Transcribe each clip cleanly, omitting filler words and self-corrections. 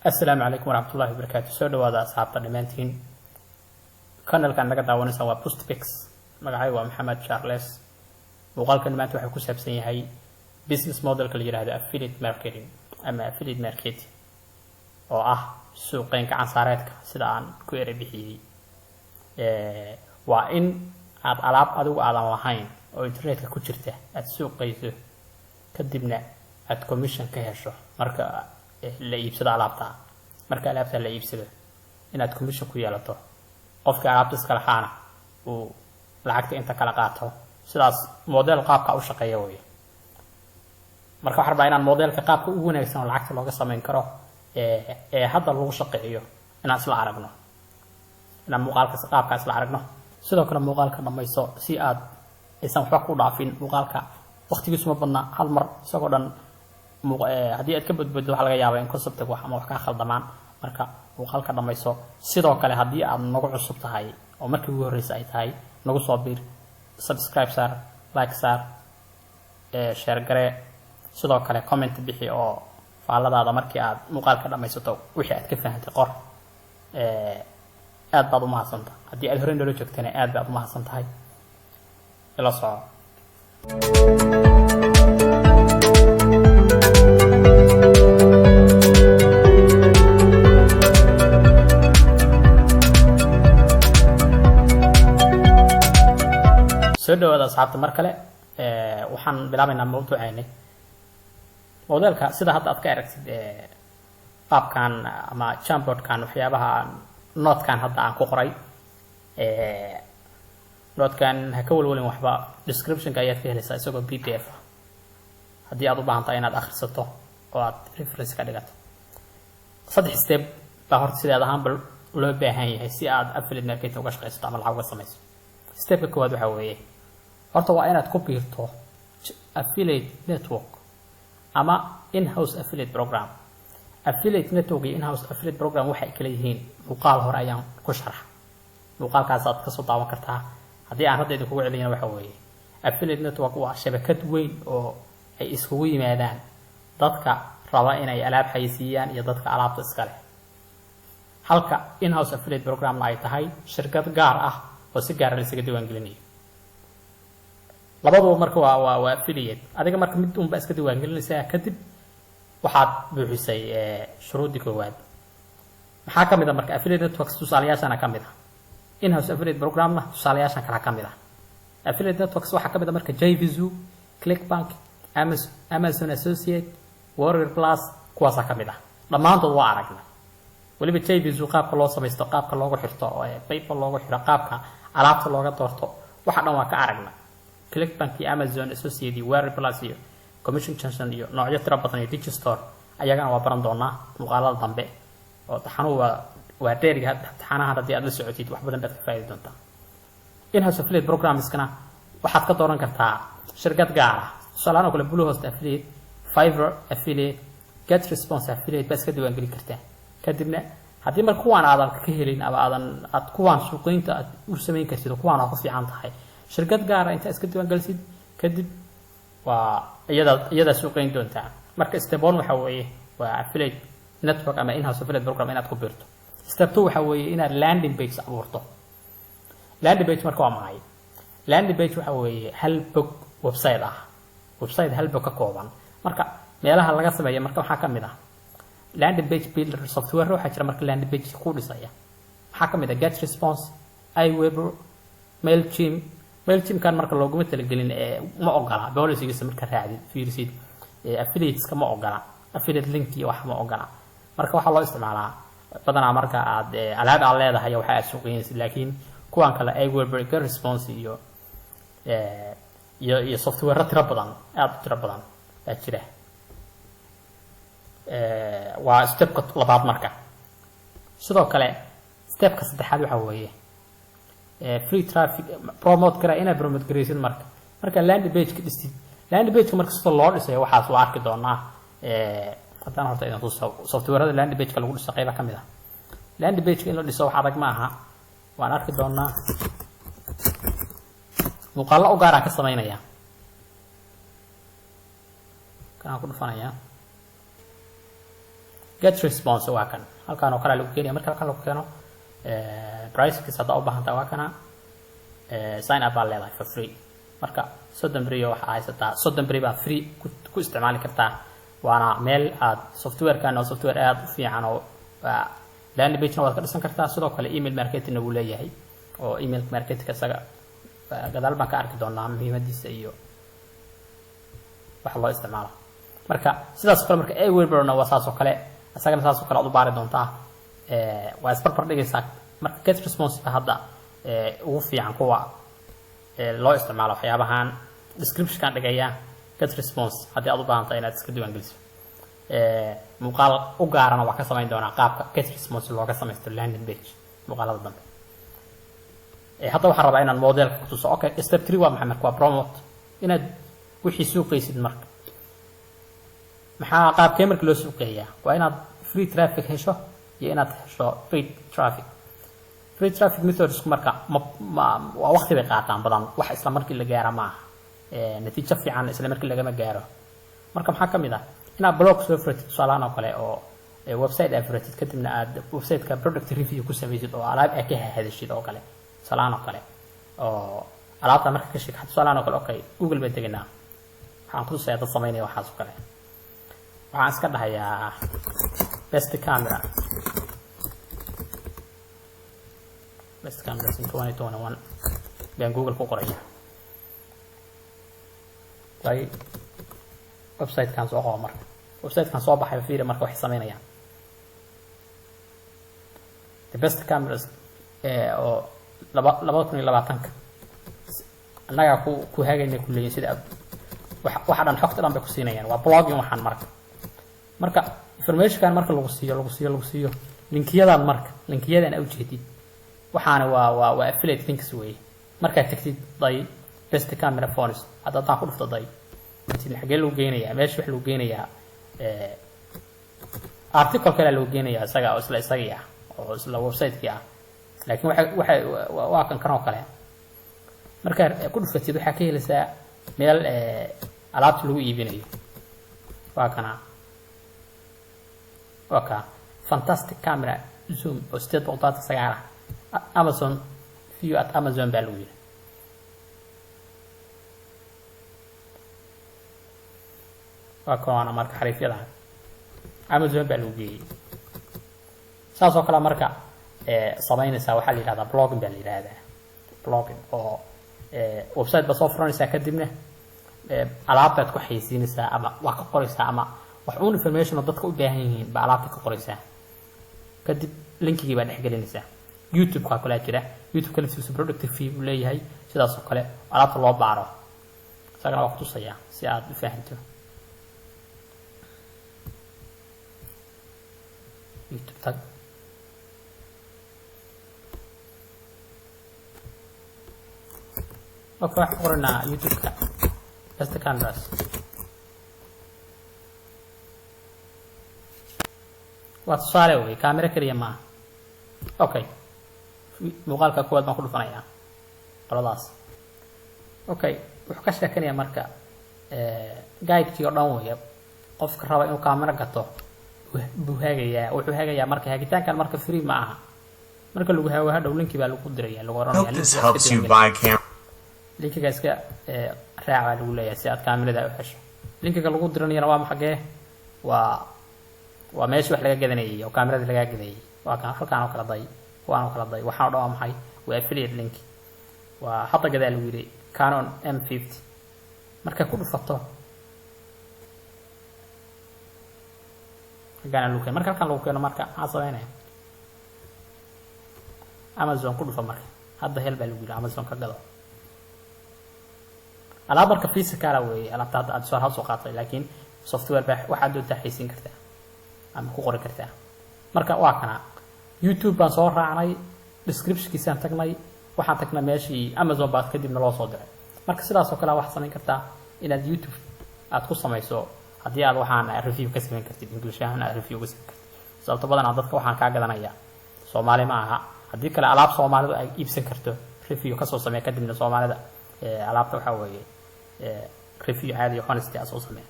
السلام عليكم ورحمة الله وبركاته. سو دواada asxaabta dhamaantiin kanalkan naga daawanaysan waa Postpix. magacaygu waa Maxamed Charles. muuqaalkan maanta waxa ku saabsan yahay business model-ka la yiraahdo affiliate marketing ama affiliate marketing oo ah suuqeyn gacan saareedka sida aan ku eray bixiyay. waa in aad alaab adigu aadan lahayn oo internetka ku jirta aad suuqayso kadibna aad commission ka hesho marka la iibsado alaabta. marka alaabta la iibsado inaad commission ku yeelato qofka alaabta iska lahaana uu lacagta inta kala qaato. sidaas model qaabka u shaqeeyo way. marka waxa rabaa inaan modelka qaabka ugu wanaagsan oo lacagta looga sameyn karo hadda lagu shaqeeyo inaan isla aragno. inaan muuqaalka qaabka isla aragno. sidoo kale muuqaalka dhamayso si aad aysan waxba ku dhaafin. muuqaalka waqtigiisu ma badna hal mar isagoo dhan haddii aad ka badbaado waxa laga yaabaa in conceptiga wax ama wax ka khaldamaan. marka muuqaalka dhamayso. sidoo kale haddii aad nagu cusub tahay oo markii ugu horreysay ay tahay nagu soo biir, subscribe saar, like saar, share gare. sidoo kale comment bixi oo faalladaada markii aad muuqaalka dhamaysato wixii aad ka fahantay qor. aad baad u mahadsantahay. haddii aad horey nala joogtana aad baad u mahadsantahay. ila soco. soo dhawaada asxaabta mar kale. waxaan bilaabaynaa mawduuceena. modelka sida hadda aad ka aragtid qaabkan ama jamboardkan waxyaabaha notekan hadda aan ku qoray. notekan ha ka walwalin waxba descriptionka ayaad ka helaysaa isagoo PDF ah haddii aad u baahan tahay inaad akhrisato oo aad reference ka dhigato. 3 step baa horta sidaad ahaan loo baahan yahay si aad affiliate marketing uga shaqeysato ama lacag uga samayso. stepka koowaad waxa weeye horta waa inaad ku biirto affiliate network ama in-house affiliate program. affiliate network iyo in-house affiliate program waxay kala yihiin muuqaal hore ayaan ku sharax. muuqaalkaas aad ka soo daawan kartaa. haddii aan hadda idinku celiyana waxa weeye affiliate network waa shabakad weyn oo ay isugu yimaadaan dadka raba inay alaab xayisiiyaan iyo dadka alaabta iska leh. halka in-house affiliate programna ay tahay shirkad gaar ah oo si gaar ah isaga diiwaan gelinayo. labaduba marka waa affiliate. adiga marka mid unba iska diiwaan gelinaysaa kadib waxaad buuxisay shuruudii koowaad. maxaa ka mid ah marka affiliate networks tusaalayaashana ka mid ah. in-house affiliate programna tusaalayaashan kala ka mid ah. affiliate networks waxaa ka mid ah marka JVZoo, Clickbank, Amazon Associate, Warrior Plus kuwaasa ka mid ah. dhammaantood waa aragnay. waliba JVZoo qaabka loo samaysto, qaabka loogu xirto, PayPal loogu xiro, qaabka alaabta looga doorto waxa dhan waa ka aragnay. Clickbank iyo Amazon Associate iyo Warrior Plus iyo Commission Junction iyo noocyo tiro badan iyo Digistore ayagana waa baran doonaa muuqaalada dambe oo taxanuhu waa dheeriga taxanaha haddii aad la socotid wax badan baad ka faa'iidi doontaa. in-house affiliate programskana waxaad ka dooran kartaa shirkad gaar ah. tusaalahaan oo kale Bluehost affiliate, Fiverr affiliate, GetResponse affiliate baa iska diiwaan gelin kartaa. kadibna haddii marka kuwaan aadan ka helin ama aad kuwaan suuqeynta aad u samayn kartid oo kuwaan ku fiican tahay shirkad gaar ah inta iska diiwaan gelisid kadib waa iyada suuqeyn doontaa. marka step 1 waxa weeye waa affiliate network ama in-house affiliate program inaad ku biirto. step 2 waxa weeye inaad landing page abuurto. landing page marka waa maxay? landing page waxa weeye hal bog website ah. website hal bog ka kooban. marka meelaha laga sameeyo marka waxaa ka mid ah landing page builder software waxa jira marka landing page ku dhisaya. waxaa ka mid ah GetResponse, iWeber, Mailchimp kan marka looguma talagelin ma ogola policy-giisa marka raacid fiirsid affiliates ka ma ogola. affiliate link iyo wax ma ogola. marka waxa loo isticmaalaa badanaa marka aad alaab leedahay waxa aad suuqeynaysid. laakiin kuwan kale iWeber, GetResponse iyo software tiro badan aad tiro badan aad jira. waa stepka labaad marka. sidoo kale stepka saddexaad waxa weeye free traffic promote kara inaad promote gareysid marka landing page ka dhistid. landing page marka sida loo dhisay waxaas waa arki doonaa. haddana horta idin tuso software-da landing page ka lagu dhiso qayb ka mid ah. landing page in la dhiso wax adag ma aha. waan arki doonaa muuqaalo u gaar ah ka sameynaya. kan ku dhufanaya get response waa kan halkaan oo kale lagu keenaya marka halkaan lagu keeno pricekiisa hadda u baahan tahay waa kana sign up baa leedahay for free marka 30 beri waxa haysataa 30 beri baa free ku isticmaali kartaa waana meel aad software-kan oo software aad u fiican oo landing page-na waad ka dhisan kartaa sidoo kale email marketing uu leeyahay oo email marketing isaga gadaal baan ka arki doonaa muhiimadiisa iyo waxa loo isticmaalo marka sidaas kale marka Aweberna waa saas oo kale asagana saas oo kale aad u baari doontaa waa isbarbar dhigaysaa marka get response hadda ugu fiican kuwa loo isticmaalo waxyaabahan description-kan dhigaya get response haddii aad u baahan tahay inaad iska diiwaan geliso muuqaal u gaarana waa ka samayn doonaa qaabka get response looga samaysto landing page muuqaalada dambe hadda waxaan rabaa inaan modelka ku tuso okay step 3 waa maxay marka waa promote inaad wixii suuqaysid marka maxaa qaabkee marka loo suuqeeyaa waa inaad free traffic hesho iyo inaad hesho paid traffic free traffic methods marka waa waqti bay qaataan badan wax isla markii la gaaro ma aha natiijo fiican isla markii laga ma gaaro marka maxaa kamid ah inaad blog soo furtid tusaalahan oo kale oo website aad furtid kadibna aad website-ka product review ku samaysid oo alaab aad ka hadashid oo kale tusaalahan oo kale oo alaabta marka ka sheekad tusaalahan oo kale okay google bay tegnaa waxaan ku tusayaa dad sameynaya waxaas oo kale waxaan iska dhahayaa best camera in 2021 baan google ku qoraya way website-kan soo qabo marka website-kan soo baxay fiiri marka wax sameynayaan the best cameras oo 2020 anaga ku hagaynay kulleeyay sida waxa dhan xogta dhan bay ku siinayaan waa blogging waxaan marka information-kan marka lagu siiyo linkiyadan marka linkiyadan u jeedid waxaana waa affiliate links way marka tagtid day best camera phones hadda taan ku dhufto day intii xagee loo geenayaa meesha wax loo geenayaa article kale loo geenayaa isaga oo isla website-ki ah laakiin waa kan oo kale marka ku dhufatid waxa ka helaysaa meel alaabta lagu iibinayo waa kana fantastic camera zoom oo 8.9 Amazon view at Amazon baa lagu yiri waa kana marka xariifyada Amazon baa lagu geeyay saas oo kale marka sameynaysa waxa la yiraahdaa blogging baa la yiraahdaa blogging oo website ba soo furanaysa kadibna alaabtaad ku xaysiinaysaa ama wax ka qoraysaa ama wax uun information oo dadka u baahan yihiin ba alaabta ka qoraysaa kadib linkigi baa dhexgelinaysaa YouTube ka kala jira YouTube kale si product review leeyahay sidaas oo kale alaabta loo baaro sagana waa ku tusaya si aad u fahanto YouTube tag waxaan qornaa YouTube-ka best cameras waa tusaale wey camera kaliya ma okay muuqaalka kuwaad baan ku dhufanayaa qoladaas okay wuxuu ka sheekanayaa marka guide-kii oo dhan weeye qofka raba inuu camera gato wuxuu hagayaa marka hagitaankan marka free ma aha marka lagu hawo hadhow linki baa lagu diraya lagu oranayaa linkiga iska raaca lagu leeyahay si aad kaamirada u hesho linkiga lagu diranayna waa maxay waa meesha wax laga gadanayay oo kaamirada laga gadanayay waa kan halkaan oo kala day waxaan dhaw maxay waa affiliate link waa hadda gadaal lagu yiri Canon M50 marka ku dhufato gaana luqay marka halkaan lagu keeno marka asaweynay Amazon ku dhufa marka hadda hel baa lagu yiri Amazon ka gado alaab marka physical way alaabta aad soo qaatay laakiin software baa waxa aad u taxaysin kartaa ama ku qori kartaa marka waa kana YouTube baan soo raacnay description-kiisaan tagnay waxaan tagnay meeshii Amazon baad kadibna loo soo diray marka sidaas oo kale wax samayn kartaa inaad YouTube aad ku samayso haddii aad waxaan review ka samayn kartid English ahaan aad review ka samayn kartid sababta badan dadka waxaan ka gadanayaa Soomaali ma aha haddii kale alaab Soomaalidu ay iibsan karto review ka soo sameey kadibna Soomaalida alaabta waxa weeye review caadi oo honesty soo sameey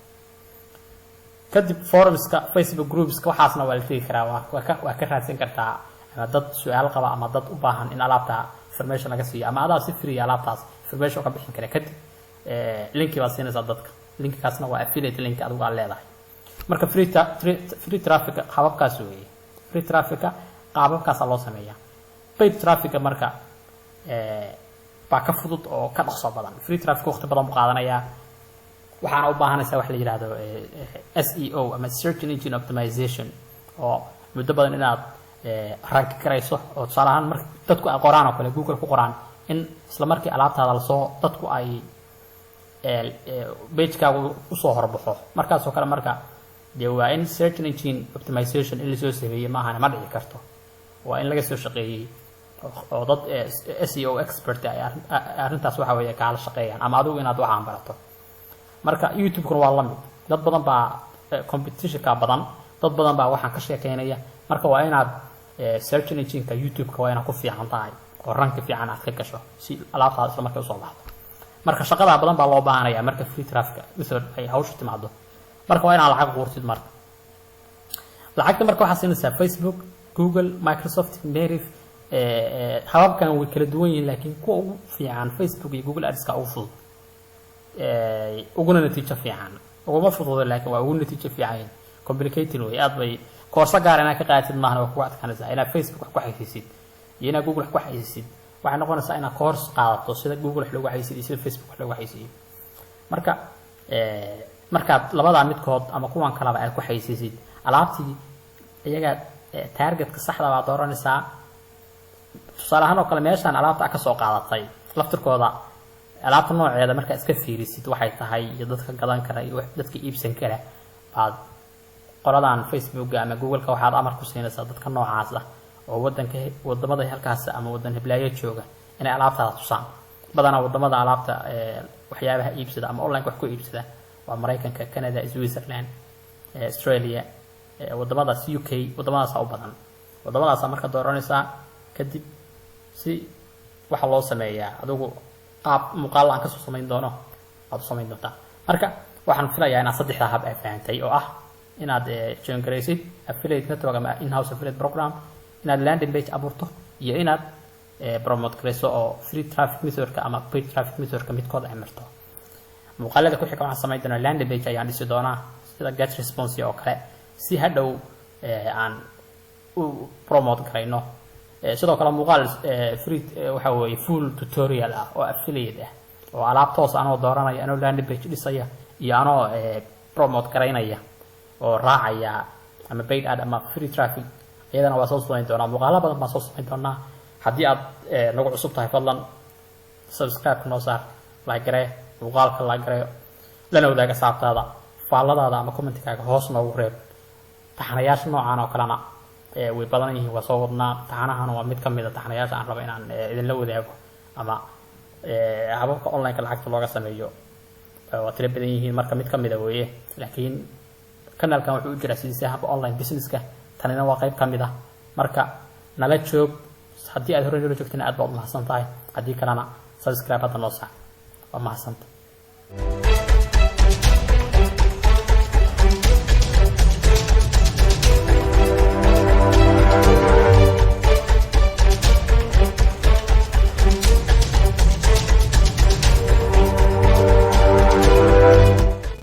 kadib forumska Facebook groupska waxaasna waa la tegi karaa waa ka raadsan kartaa ama dad su'aal qaba ama dad u baahan in alaabta information laga siiyo ama adaa si free alaabtaas information ka bixin kara kadib linki baad siinaysaa dadka linkaasna waa affiliate link adigu aad leedahay marka free traffic qaababkaas weeye free traffic qaababkaas loo sameeyaa paid traffic marka baa ka fudud oo ka dhaqso badan free traffic waqti badan buu qaadanayaa waxaana u baahanaysaa wax la yiraahdo SEO ama search engine optimization oo muddo badan inaad rank karayso oo tusaale ahaan marka dadku ay qoraan oo kale Google ku qoraan in isla markii alaabtaada la soo dadku ay page-kaagu u soo horbaxo markaas oo kale marka dee waa in search engine optimization in la soo sameeyay ma ahana ma dhici karto waa in laga soo shaqeeyay oo dad SEO expert ay arrintaas waxa weeye ka shaqeeyaan ama adigu inaad waxaan barato marka YouTube-kuna waa la mid dad badan baa competition-ka badan dad badan baa waxaan ka sheekeynaya marka waa inaad search engine-ka YouTube-ka waa inaad ku fiican tahay oo rank fiican aad ka gasho si alaabtaada isla markii u soo baxdo marka shaqada badan baa loo baahanaya marka free traffic method ay hawshu timaado marka waa inaad lacag quurtid marka lacagta marka waxaa siinaysaa Facebook Google Microsoft Native hababkan way kala duwan yihiin laakiin kuwa ugu fiican Facebook iyo Google Ads ka ugu fudud uguna natiijo fiican uguma fudud laakiin waa ugu natiijo fiican complicated way aad bay koorsa gaar ah inaad ka qaadatid maahan waa ku adkaanaysaa inaad Facebook wax ku xayisiisid iyo inaad Google wax ku xayisiisid waxay noqonaysaa inaad course qaadato sida Google wax lagu xayisiiyo iyo sida Facebook wax lagu xayisiiyo marka markaad labada midkood ama kuwan kalaba ay ku xayisiisid alaabtii iyaga targetka saxda ah dooranaysaa tusaale ahaan oo kale meeshaan alaabta ka soo qaadatay laftirkooda alaabta nooceeda marka iska fiirisid waxay tahay iyo dadka gadan kara iyo dadka iibsan kara baad qoladan Facebook ama Google-ka waxaad amar ku siinaysaa dadka noocaas ah oo wadamada halkaas ama wadan hiblaayo jooga inay alaabtaada tusaan badana wadamada alaabta waxyaabaha iibsada ama online wax ku iibsada waa Mareykanka Canada Switzerland Australia wadamadaas UK wadamadaas u badan wadamadaas marka dooranaysaa kadib si waxa loo sameeyaa adigu qaab muuqaal aan ka soo sameyn doono aad sameyn doontaa marka waxaan filayaa inaad saddexda hab ay fahantay oo ah inaad join garaysid affiliate network ama in-house affiliate program inaad landing page abuurto iyo inaad promote garayso oo free traffic method ama paid traffic method midkood ay marto muuqaalada ku xiga waxaan sameyn doonaa landing page ayaan dhisi doonaa sida get response oo kale si hadhow aan u promote garayno sidoo kale muuqaal free waxa weeye full tutorial ah oo affiliate ah oo alaab toos aan oo dooranaya anoo landing page dhisaya iyo anoo promote garaynaya oo raacaya ama paid ad ama free traffic iyadana waa soo sameyn doonaa muuqaalo badan baan soo sameyn doonaa haddii aad nagu cusub tahay fadlan subscribe noo saar like garee muuqaalka la gareeyo lana wadaaga saabtaada faalladaada ama commentkaaga hoos noogu reeb taxanayaasha noocan oo kalena way badan yihiin waa soo wadnaa taxanahan waa mid ka mid ah taxanayaasha aan rabo inaan idinla wadaago ama hababka online-ka lacagta looga sameeyo waa tiro badan yihiin marka mid ka mid ah weeye laakiin kanaalkan wuxuu u jiraa sidii hab online business-ka tanina waa qayb ka mid ah marka nala joog haddii aad hore nala joogtana aad baad u mahadsan tahay haddii kalena subscribe hadda noo saar waa mahadsantahay